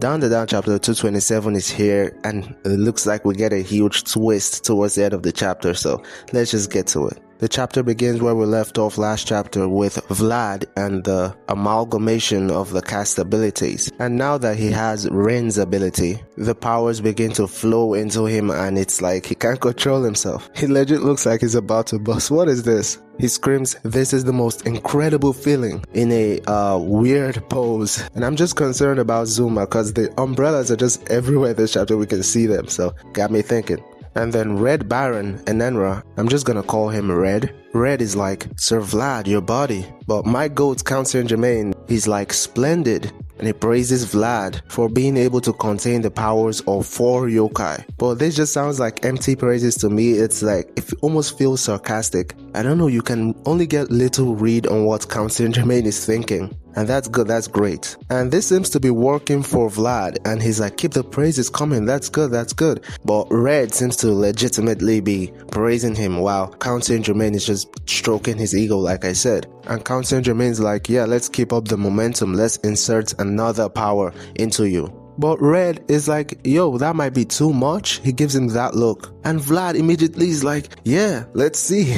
Dandadan chapter 227 is here, and it looks like we get a huge twist towards the end of the chapter, so let's just get to it. The chapter begins where we left off last chapter with Vlad and the amalgamation of the cast abilities. And now that he has Ren's ability, the powers begin to flow into him and it's like he can't control himself. He legit looks like he's about to bust. What is this? He screams, "This is the most incredible feeling," in a weird pose. And I'm just concerned about Zuma because the umbrellas are just everywhere this chapter. We can see them, so got me thinking. And then Red Baron and Enra, I'm just gonna call him Red. Red is like, "Sir Vlad, your body." But my goat, Count Saint Germain, he's like, "Splendid." And he praises Vlad for being able to contain the powers of 4 yokai. But this just sounds like empty praises to me. It's like, it almost feels sarcastic. I don't know, you can only get little read on what Count Saint Germain is thinking. And that's good, that's great. And this seems to be working for Vlad. And he's like, "Keep the praises coming, that's good, that's good." But Red seems to legitimately be praising him while Count Saint Germain is just stroking his ego, like I said. And Count Saint Germain's like, "Yeah, let's keep up the momentum. Let's insert another power into you." But Red is like, "Yo, that might be too much." He gives him that look. And Vlad immediately is like, "Yeah, let's see."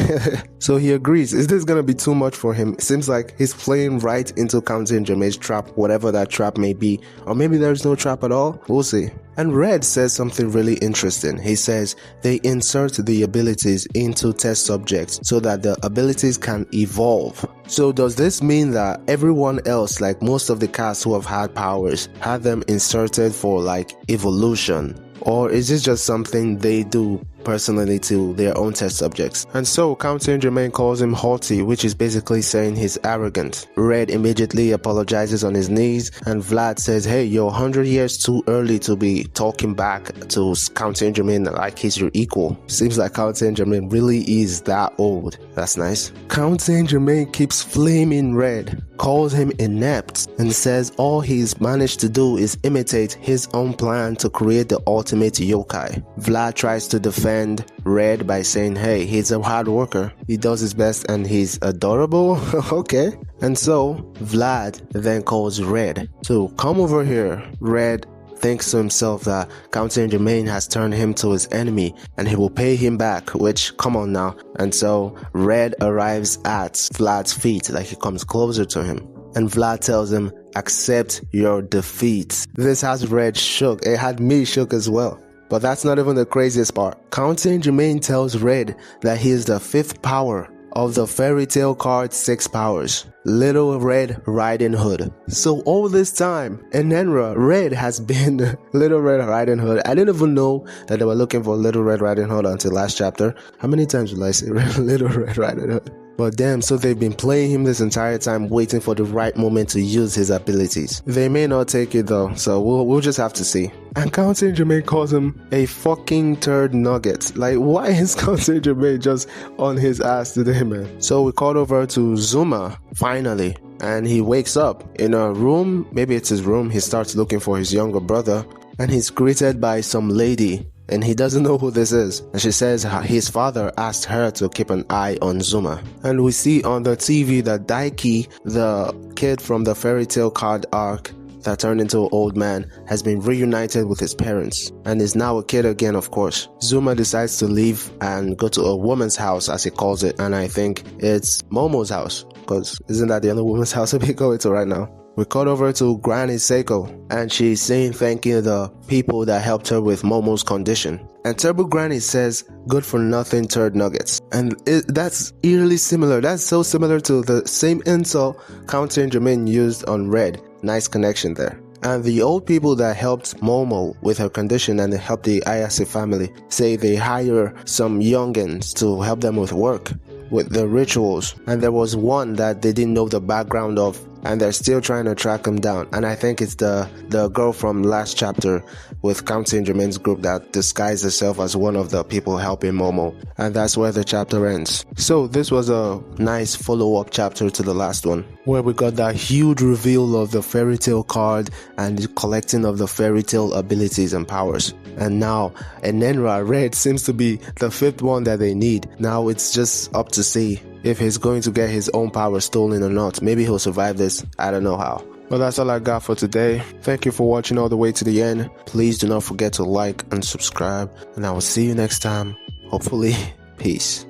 So he agrees. Is this gonna be too much for him? It seems like he's playing right into Count Saint Germain's trap, whatever that trap may be. Or maybe there's no trap at all. We'll see. And Red says something really interesting. He says they insert the abilities into test subjects so that the abilities can evolve. So does this mean that everyone else, like most of the cast who have had powers, had them inserted for like evolution? Or is this just something they do personally to their own test subjects? And so Count Saint Germain calls him haughty, which is basically saying he's arrogant. Red immediately apologizes on his knees, and Vlad says, "Hey, you're 100 years too early to be talking back to Count Saint Germain like he's your equal." Seems like Count Saint Germain really is that old. That's nice. Count Saint Germain keeps flaming Red, calls him inept, and says all he's managed to do is imitate his own plan to create the ultimate yokai. Vlad tries to defend Red by saying, "Hey, he's a hard worker. He does his best and he's adorable." Okay. And so Vlad then calls Red to come over here. Red thinks to himself that Count Saint Germain has turned him to his enemy and he will pay him back, which, come on now. And so Red arrives at Vlad's feet, like he comes closer to him. And Vlad tells him, "Accept your defeat." This has Red shook. It had me shook as well. But that's not even the craziest part. Count Saint Germain tells Red that he is the 5th power of the fairytale card 6 powers, Little Red Riding Hood. So all this time, in Enra, Red has been Little Red Riding Hood. I didn't even know that they were looking for Little Red Riding Hood until last chapter. How many times will I say Little Red Riding Hood? But damn, so they've been playing him this entire time, waiting for the right moment to use his abilities. They may not take it though, so we'll just have to see. And Count Saint Germain calls him a fucking turd nugget. Like, why is Count Saint Germain just on his ass today, man? So we called over to Zuma, finally. And he wakes up in a room, maybe it's his room. He starts looking for his younger brother. And he's greeted by some lady. And he doesn't know who this is. And she says his father asked her to keep an eye on Zuma. And we see on the TV that Daiki, the kid from the fairytale card arc that turned into an old man, has been reunited with his parents and is now a kid again, of course. Zuma decides to leave and go to a woman's house, as he calls it. And I think it's Momo's house, because isn't that the only woman's house we're going to right now? We cut over to Granny Seiko, and she's saying thank you to the people that helped her with Momo's condition. And Turbo Granny says, "Good for nothing turd nuggets." And that's eerily similar. That's so similar to the same insult Count Saint Germain used on Red. Nice connection there. And the old people that helped Momo with her condition and they helped the Ayase family say they hire some youngins to help them with work, with the rituals. And there was one that they didn't know the background of, and they're still trying to track him down. And I think it's the girl from last chapter with Count Saint Germain's group that disguised herself as one of the people helping Momo. And that's where the chapter ends. So this was a nice follow-up chapter to the last one, where we got that huge reveal of the fairytale card and the collecting of the fairytale abilities and powers. And now Enenra Red seems to be the 5th one that they need. Now it's just up to see if he's going to get his own power stolen or not. Maybe he'll survive this. I don't know how. Well, that's all I got for today. Thank you for watching all the way to the end. Please do not forget to like and subscribe, and I will see you next time. Hopefully, peace.